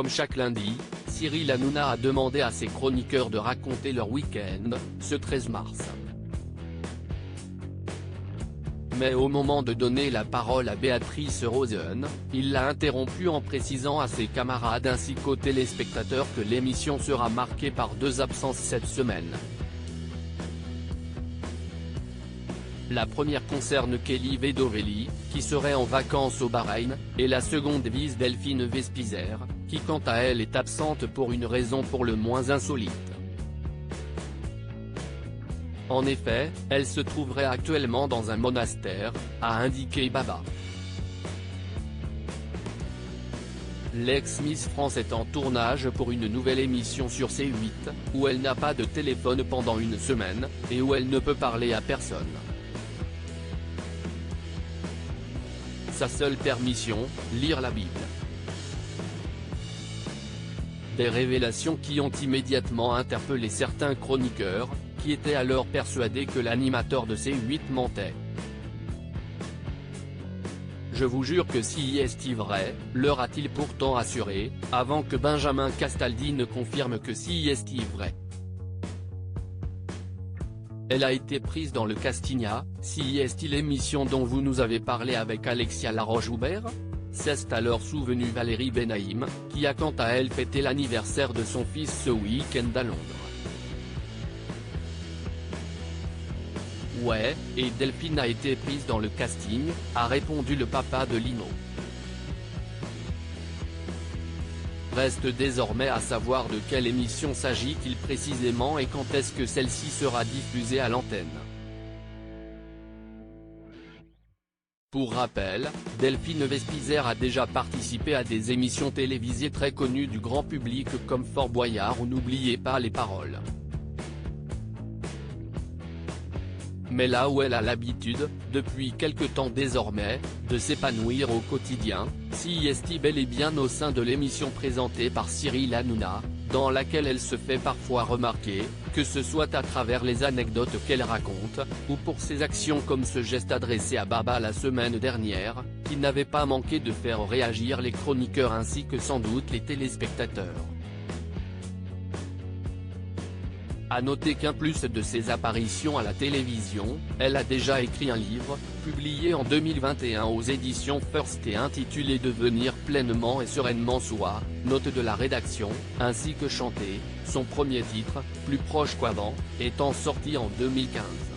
Comme chaque lundi, Cyril Hanouna a demandé à ses chroniqueurs de raconter leur week-end, ce 13 mars. Mais au moment de donner la parole à Béatrice Rosen, il l'a interrompu en précisant à ses camarades ainsi qu'aux téléspectateurs que l'émission sera marquée par 2 absences cette semaine. La première concerne Kelly Vedovelli, qui serait en vacances au Bahreïn, et la seconde vise Delphine Vespizer, qui quant à elle est absente pour une raison pour le moins insolite. En effet, elle se trouverait actuellement dans un monastère, a indiqué Baba. L'ex-Miss France est en tournage pour une nouvelle émission sur C8, où elle n'a pas de téléphone pendant une semaine, et où elle ne peut parler à personne. Sa seule permission, lire la Bible. Des révélations qui ont immédiatement interpellé certains chroniqueurs, qui étaient alors persuadés que l'animateur de C8 mentait. Je vous jure que si est vrai, leur a-t-il pourtant assuré, avant que Benjamin Castaldi ne confirme que si est vrai. Elle a été prise dans le casting Si est l'émission dont vous nous avez parlé avec Alexia Laroche-Joubert ? C'est alors souvenu Valérie Benaïm, qui a quant à elle fêté l'anniversaire de son fils ce week-end à Londres. Ouais, et Delphine a été prise dans le casting, a répondu le papa de Lino. Reste désormais à savoir de quelle émission s'agit-il précisément et quand est-ce que celle-ci sera diffusée à l'antenne. Pour rappel, Delphine Vespizer a déjà participé à des émissions télévisées très connues du grand public comme Fort Boyard ou N'oubliez pas les paroles. Mais là où elle a l'habitude, depuis quelque temps désormais, de s'épanouir au quotidien, si est bel et bien au sein de l'émission présentée par Cyril Hanouna, dans laquelle elle se fait parfois remarquer, que ce soit à travers les anecdotes qu'elle raconte, ou pour ses actions comme ce geste adressé à Baba la semaine dernière, qui n'avait pas manqué de faire réagir les chroniqueurs ainsi que sans doute les téléspectateurs. A noter qu'en plus de ses apparitions à la télévision, elle a déjà écrit un livre, publié en 2021 aux éditions First et intitulé Devenir pleinement et sereinement soi, note de la rédaction, ainsi que Chanter, son premier titre, plus proche qu'avant, étant sorti en 2015.